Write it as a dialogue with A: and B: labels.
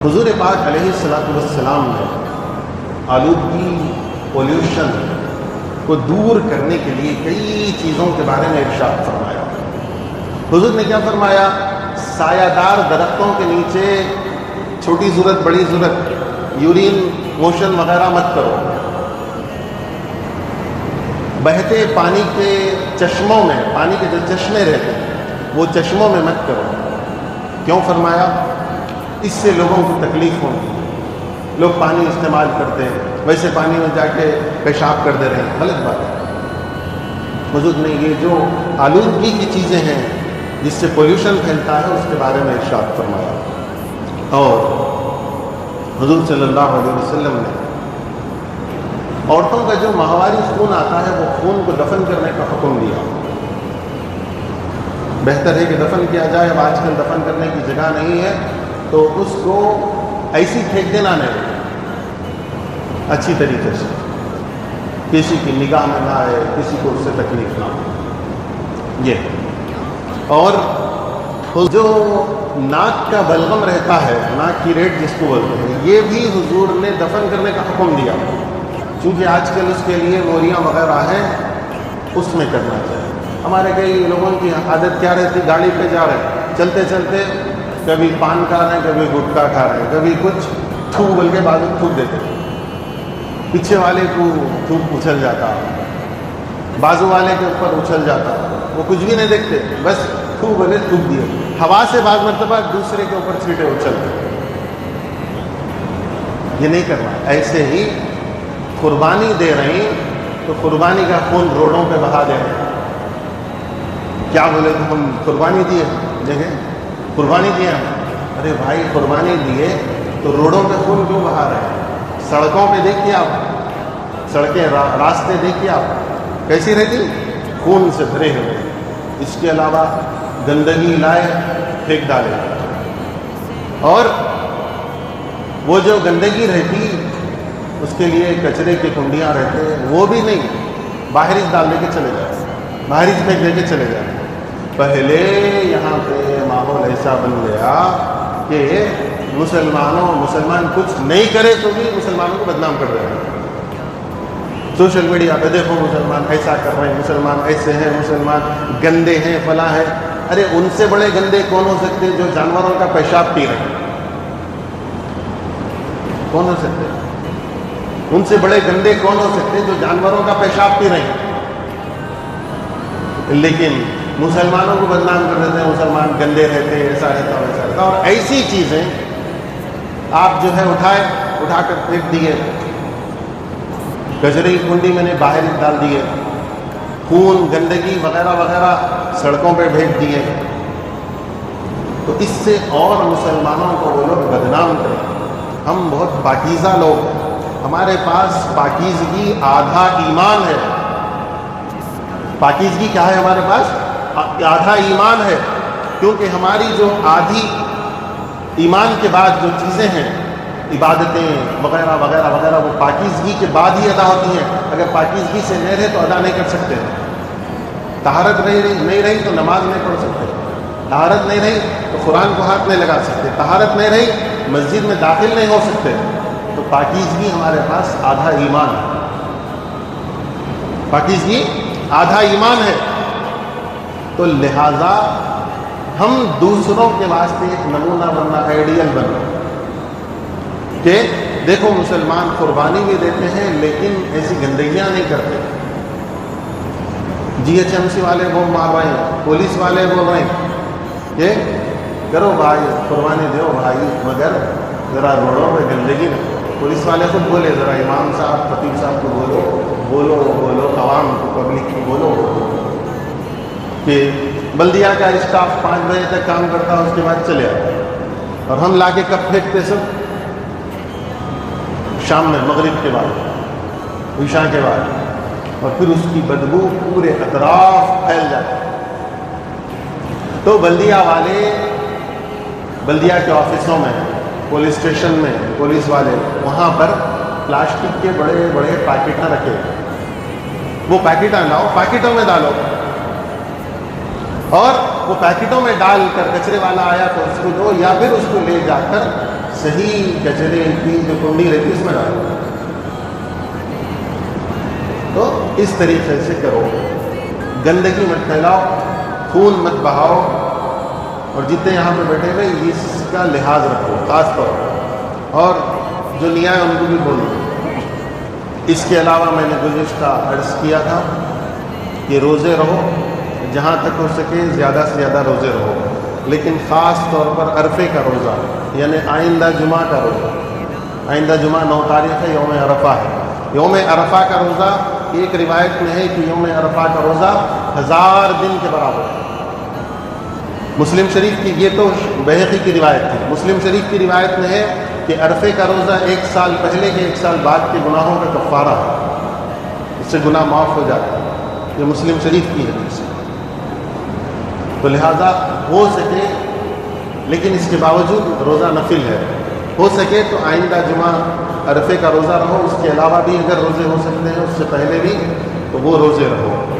A: حضور پاک علیہ الصلوۃ والسلام نے آلودگی پولیوشن کو دور کرنے کے لیے کئی چیزوں کے بارے میں ارشاد فرمایا۔ حضور نے کیا فرمایا؟ سایہ دار درختوں کے نیچے چھوٹی ضرورت بڑی ضرورت یورین موشن وغیرہ مت کرو، بہتے پانی کے چشموں میں، پانی کے جو چشمے رہتے ہیں وہ چشموں میں مت کرو۔ کیوں فرمایا؟ اس سے لوگوں کو تکلیف ہوگی، لوگ پانی استعمال کرتے ہیں ویسے پانی میں جا کے پیشاب کر دے رہے ہیں، غلط بات ہے۔ حضور نے یہ جو آلودگی کی چیزیں ہیں جس سے پولیوشن پھیلتا ہے اس کے بارے میں ارشاد فرمایا، اور حضور صلی اللہ علیہ وسلم نے عورتوں کا جو ماہواری خون آتا ہے وہ خون کو دفن کرنے کا حکم دیا۔ بہتر ہے کہ دفن کیا جائے، اب آج کل دفن کرنے کی جگہ نہیں ہے تو اس کو ایسی پھینک دینا نہیں، اچھی طریقے سے کسی کی نگاہ میں نہ آئے، کسی کو اس سے تکلیف نہ ہو۔ یہ اور جو ناک کا بلغم رہتا ہے، ناک کی ریٹ جس کو بولتے ہیں، یہ بھی حضور نے دفن کرنے کا حکم دیا، چونکہ آج کل اس کے لیے موریاں وغیرہ ہیں، اس میں کرنا چاہیے۔ ہمارے کئی لوگوں کی عادت کیا رہتی، گاڑی پہ جا رہے چلتے چلتے کبھی پان کھا رہے ہیں، کبھی گٹکا کھا رہے ہیں، کبھی کچھ تھوک بول کے بعد تھوک دیتے ہیں، پیچھے والے کو تھوک اچھل جاتا، بازو والے کے اوپر اچھل جاتا، وہ کچھ بھی نہیں دیکھتے، بس تھوک بولے تھوک دیے، ہوا سے بعض مرتبہ دوسرے کے اوپر چھینٹے اچھلتے۔ یہ نہیں کرنا۔ ایسے ہی قربانی دے رہے ہیں تو قربانی کا خون روڈوں پہ بہا دے رہے ہیں۔ کیا بولے تو ہم قربانی دیے، دیکھیں قربانی دیا، ارے بھائی قربانی دیے تو روڈوں پہ خون کیوں بہا رہے ہیں؟ سڑکوں پہ دیکھیے آپ، سڑکیں راستے دیکھیے آپ کیسی رہتی، خون سے بھرے ہوئے۔ اس کے علاوہ گندگی لائے پھینک ڈالے، اور وہ جو گندگی رہتی اس کے لیے کچرے کے کنڈیاں رہتے وہ بھی نہیں، باہر ہی ڈال دے کے چلے جائے، باہر ہی پھینک دے کے چلے جائے۔ پہلے یہاں پہ ماحول ایسا بن گیا کہ مسلمان کچھ نہیں کرے تو بھی مسلمانوں کو بدنام کر رہے ہیں۔ سوشل میڈیا پہ دیکھو مسلمان ایسا کر رہے ہیں، مسلمان ایسے ہیں، مسلمان گندے ہیں، فلاں ہیں۔ ارے ان سے بڑے گندے کون ہو سکتے ہیں جو جانوروں کا پیشاب پی رہے ہیں؟ کون ہو سکتے ہیں؟ ان سے بڑے گندے کون ہو سکتے ہیں جو جانوروں کا پیشاب پی رہے ہیں؟ لیکن مسلمانوں کو بدنام کر دیتے ہیں، مسلمان گندے رہتے ہیں، ایسا رہتا ویسا رہتا، اور ایسی چیزیں آپ جو ہے اٹھا کر پھینک دیے، کچرے کی کنڈی میں نے باہر ڈال دیے، خون گندگی وغیرہ وغیرہ سڑکوں پہ بھیج دیے، تو اس سے اور مسلمانوں کو وہ لوگ بدنام کریں۔ ہم بہت پاکیزہ لوگ ہیں، ہمارے پاس پاکیزگی آدھا ایمان ہے۔ پاکیزگی کیا ہے ہمارے پاس؟ آدھا ایمان ہے، کیونکہ ہماری جو آدھی ایمان کے بعد جو چیزیں ہیں، عبادتیں وغیرہ وغیرہ وغیرہ، وہ پاکیزگی کے بعد ہی ادا ہوتی ہیں۔ اگر پاکیزگی سے نہیں رہے تو ادا نہیں کر سکتے۔ طہارت نہیں رہی تو نماز نہیں پڑھ سکتے، طہارت نہیں رہی تو قرآن کو ہاتھ نہیں لگا سکتے، طہارت نہیں رہی مسجد میں داخل نہیں ہو سکتے۔ تو پاکیزگی ہمارے پاس آدھا ایمان ہے، پاکیزگی آدھا ایمان ہے۔ تو لہذا ہم دوسروں کے واسطے ایک نمونہ بننا، آئیڈیل بننا، کہ دیکھو مسلمان قربانی بھی دیتے ہیں لیکن ایسی گندگیاں نہیں کرتے۔ GHMC والے بم مار رہے ہیں، پولیس والے بول رہے ہیں کہ کرو بھائی قربانی دو بھائی، مگر ذرا روڈوں پہ گندگی نہ۔ پولیس والے خود بولے، ذرا امام صاحب خطیب صاحب کو بولو عوام کو، پبلک کو بولو کہ بلدیہ کا اسٹاف 5 بجے تک کام کرتا ہے، اس کے بعد چلے آتا، اور ہم لا کے کب پھینکتے سب؟ شام میں، مغرب کے بعد، عشاء کے بعد، اور پھر اس کی بدبو پورے اطراف پھیل جاتی۔ تو بلدیہ والے، بلدیہ کے آفسوں میں، پولیس اسٹیشن میں پولیس والے وہاں پر پلاسٹک کے بڑے بڑے پیکٹاں رکھے، وہ پیکٹاں لاؤ، پیکٹوں میں ڈالو، اور وہ پیکٹوں میں ڈال کر کچرے والا آیا تو اس کو دو، یا پھر اس کو لے جا کر صحیح کچرے کی جو کنڈی رہتی ہے اس میں ڈالو. تو اس طریقے سے کرو. گندگی مت پھیلاؤ، خون مت بہاؤ، اور جتنے یہاں پہ بیٹھے ہوئے اس کا لحاظ رکھو خاص طور پر، اور جو نہیں آئے ان کو بھی بولو. اس کے علاوہ میں نے گزشتہ عرض کیا تھا کہ روزے رہو، جہاں تک ہو سکے زیادہ سے زیادہ روزے رہو، لیکن خاص طور پر عرفے کا روزہ، یعنی آئندہ جمعہ کا روزہ. آئندہ جمعہ 9 تاریخ ہے، یوم عرفہ ہے. یوم عرفہ کا روزہ ایک روایت میں ہے کہ یوم عرفہ کا روزہ 1000 دن کے برابر ہے. مسلم شریف کی، یہ تو بہقی کی روایت تھی، مسلم شریف کی روایت میں ہے کہ عرفے کا روزہ 1 سال پہلے کے 1 سال بعد کے گناہوں کا کفارہ ہے، اس سے گناہ معاف ہو جاتا ہے. یہ مسلم شریف کی حدیث ہے. تو لہذا ہو سکے، لیکن اس کے باوجود روزہ نفل ہے، ہو سکے تو آئندہ جمعہ عرفے کا روزہ رہو. اس کے علاوہ بھی اگر روزے ہو سکتے ہیں اس سے پہلے بھی، تو وہ روزے رہو.